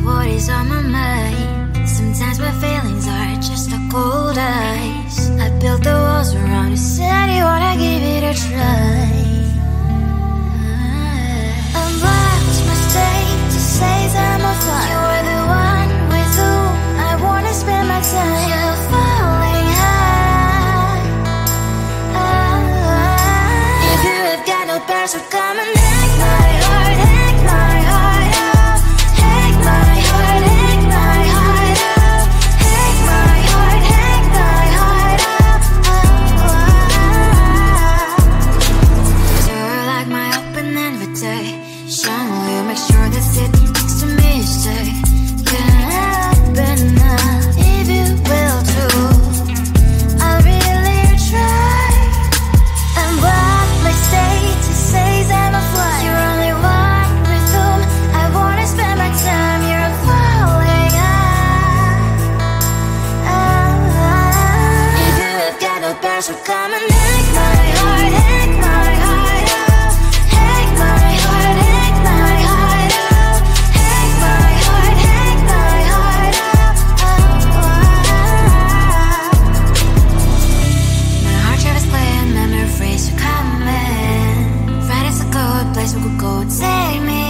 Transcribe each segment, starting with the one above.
what is on my mind. Sometimes my feelings are just a cold ice. I built the walls around you, said you wanna give it a try. I watched my state to say I'm a fire. You were the one with whom I wanna spend my time. You're falling high. If you have got no bears, so come and hack my heart, hack my heart out. Hack my heart, hack my heart out. Hack my heart, hack my heart out. You're like my open invitation. Will you make sure that sitting next to me is safe? Yeah, open up if you will too. I'll really try. And what my state to say I'm a fly. You're only one with whom I wanna spend my time. You're falling high. If you have got no bears, so come and hack my heart, hack my heart out. Hack my heart, hack my heart out. Hack my heart, hack my heart out. My heart drive is clear, memory freeze, you're coming. Friday's a good place we could go, take me.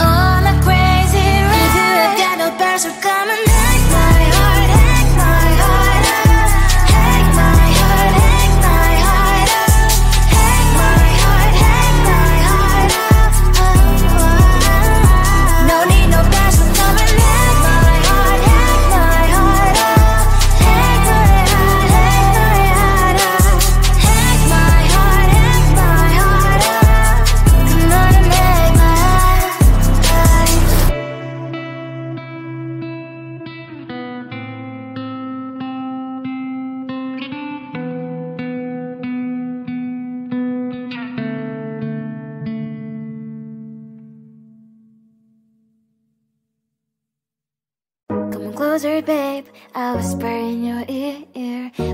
On a crazy ride. If you have got no bears, so come and hack my heart, hack my heart out. Hack my heart, hack my heart out. Hack my heart, hack my heart out. No need no bears, so come and hack my heart, hack my heart out. Hack my heart, hack my heart out. Hack my heart, hack my heart out. Come on and make my heart. Come on closer, babe, I'll whisper in your ear.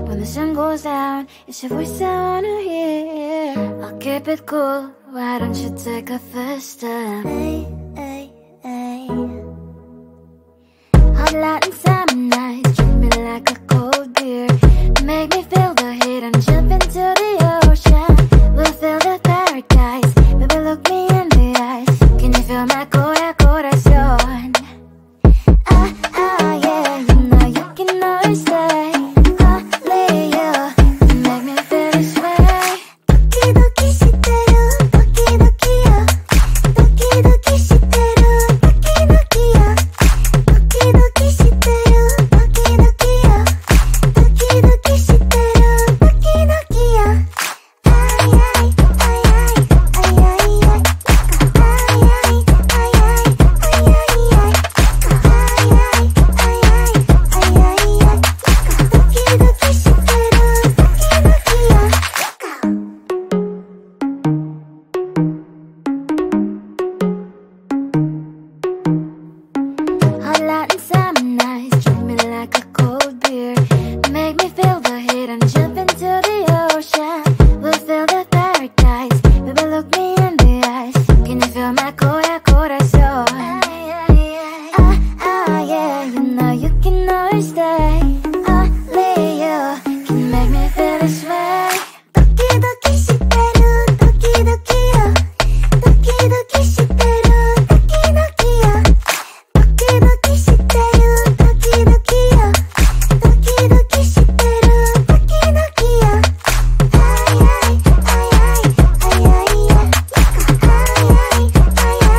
When the sun goes down, it's your voice I wanna hear. I'll keep it cool, why don't you take a first step? Hey, hey, hey. Hot light and summer nights, treat me like a cold beer. Make me feel the heat and jump into the ocean. We'll feel the paradise, baby look me in the eyes. Can you feel my corazón? Yeah, you know you can always stay. Only you can make me feel this way. Doki doki shiteru, doki doki yo. Doki doki shiteru, doki doki yo. Doki doki shiteru, doki doki yo. Doki doki shiteru, doki doki yo. Ay ay ay ay ay ay ay. Ay ay ay ay ay ay ay. Hot light and summer nights, treat me like a cold beer. Make me feel the heat and jump into the ocean. We'll feel the paradise, baby look me in the eyes. Can you feel my corazón? Yeah, you know you can always stay. Only you can make me feel this way. Doki doki shiteru, doki doki yo. Doki doki shiteru, doki doki yo. Doki doki shiteru, doki doki yo. Doki doki shiteru, doki doki yo. Ay ay ay ay ay ay ay. Ay ay ay ay ay ay.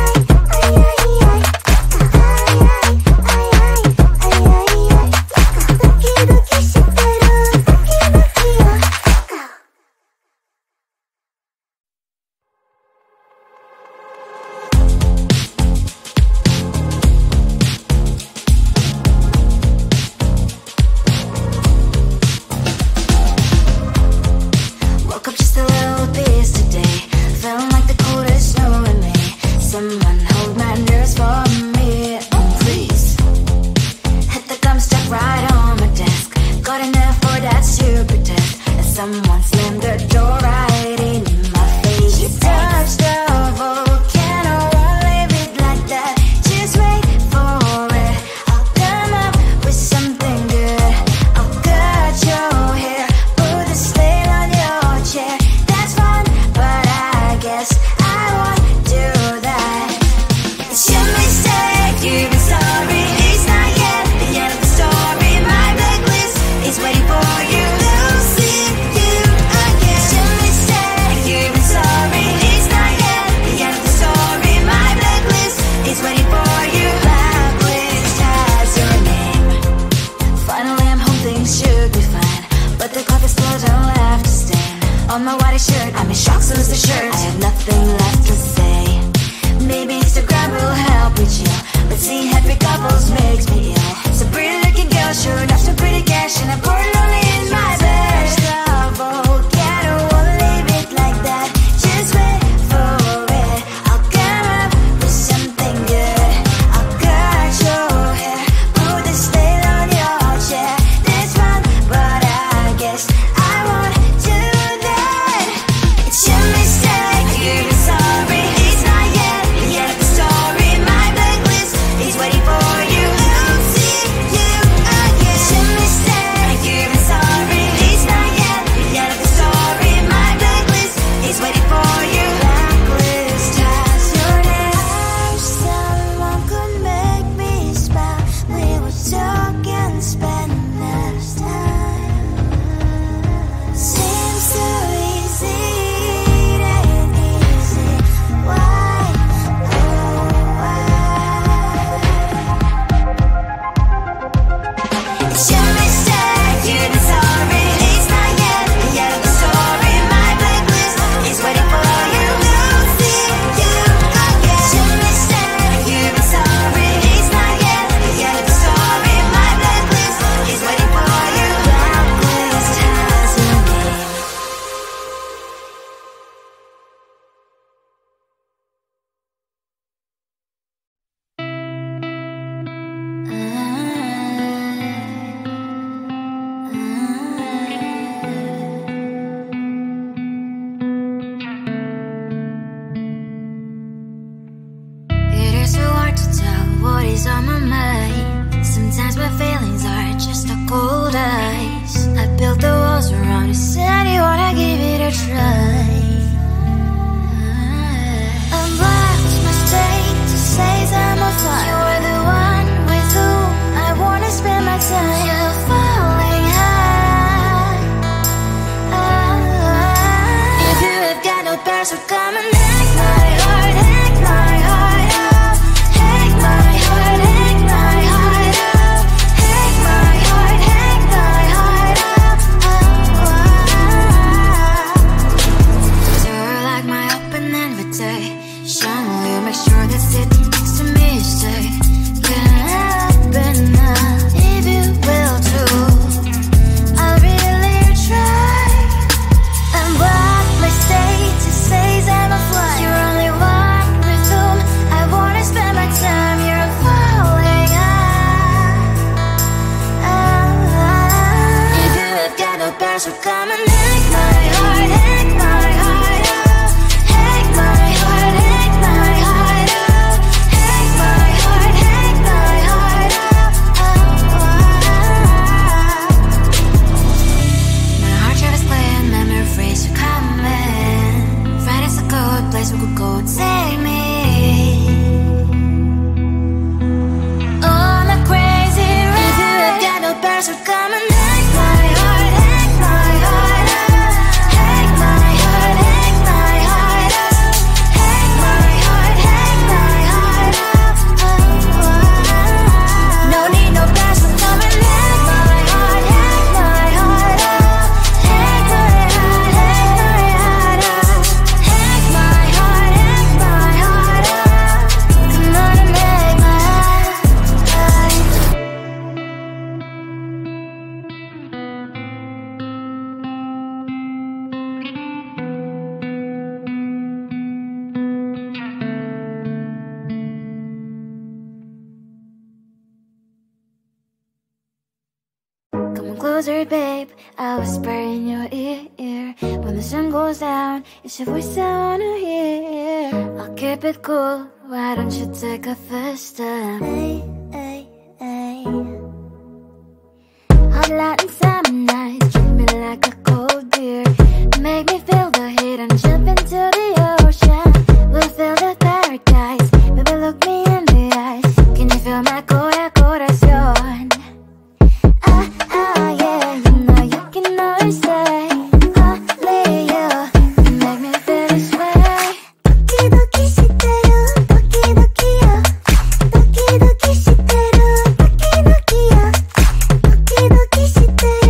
what is on my mind. Sometimes my feelings are just a cold ice. I built the walls around you, said you wanna give it a try. Unlocked my state to say I'm a fly. You are the one with whom I wanna spend my time. You're falling high. If you have got no bears, so come and hack my heart, hack my heart out. Hack my heart, hack my heart out. Hack my heart, hack my heart out. You're like my open invitation. Will you make sure that sitting next to me is safe? Can happen now, if you will too. I'll really try. And what my state to say I'm a fly. You're only one with whom I wanna spend my time. You're falling high. If you have got no bears, so come and hack my heart, hack my heart out. Hack my heart, hack my heart out. Hack my heart, hack my heart out. My heart tries playing memories are coming. Right as a good place we could go, take me on a crazy ride. If you have got no bears, so come and hack my heart, hack my heart out. Hack my heart, hack my heart out. Hack my heart, hack my heart out. No need no bears, so come and hack my heart, hack my heart out. Hack my heart, hack my heart out. Hack my heart, hack my heart out. Come on and hack my heart. Come on closer, babe, I'll whisper in your ear. When the sun goes down, it's your voice I wanna hear. I'll keep it cool, why don't you take a first step? Hey, hey, hey. Hot Latin summer nights, treat me like a cold beer. Make me feel the heat and jump into the ocean. We'll feel the paradise, baby look me in the eyes. Can you feel my corazón? Yeah, you know you can always say only you make me feel this way. Doki doki shiteru, doki doki yo. Doki doki shiteru, doki doki yo. Doki doki shiteru.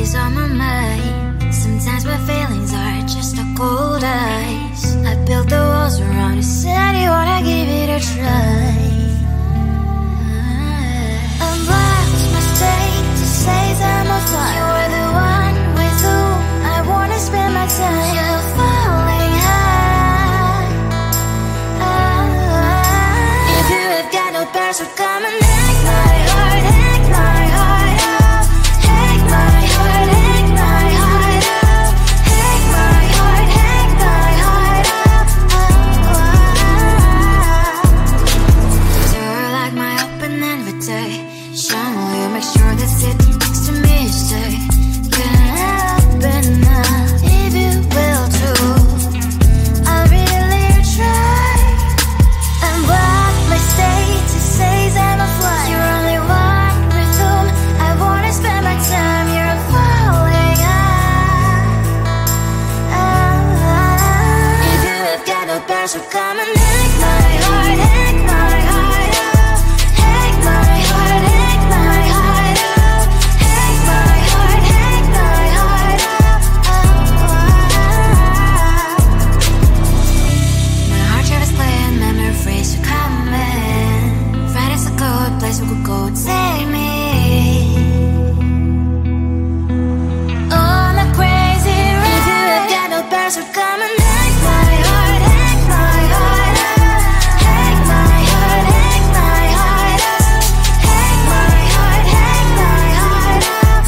memories on my mind. Sometimes my feelings are just a cold ice. I built the walls around you, said you wanna give it a try. I'm lost my state to say I'm a fly. You're the one with whom I wanna spend my time. You're falling high. If you have got no parents, so come and hack my heart, hack my heart out. Hack my heart, hack my heart out. Hack my heart, hack my heart out. You're like my open invitation. Will you make sure that sitting next to me you stay? Can't open up if you will too. I really try. And what my state to say I'm a fly. You're only one with whom I wanna spend my time. You're falling high. If you have got no parents, so come and hack my heart, hack my heart out. Hack my heart, hack my heart out. Hack my heart, hack my heart out. My heart tries to play and memory freeze to come in. Friday's a good place we could go, take me. On a crazy ride. If you have got no parents, so come and hack my heart, hack my heart out. Hack my heart, hack my heart out. Hack my heart, hack my heart out.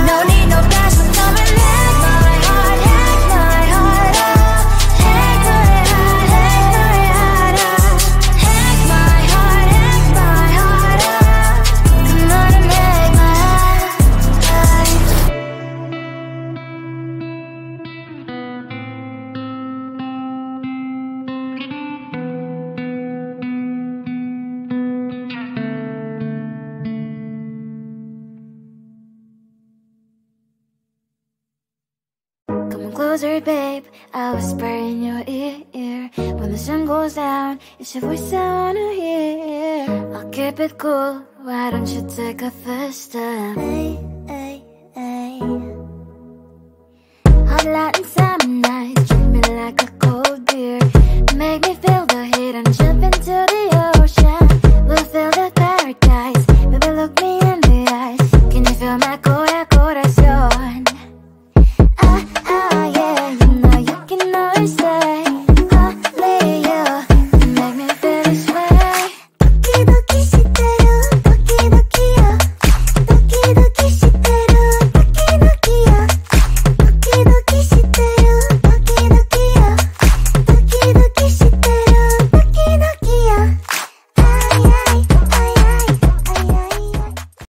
No need no parents, so come and hack my heart, hack my heart out. Hack my heart, hack my heart out. Hack my heart, hack my heart out. Come on and make my heart. Come closer, babe. I'll whisper in your ear. When the sun goes down, it's your voice I wanna hear. I'll keep it cool. Why don't you take a first step? Hey, hey, hey. Hot light and summer nights.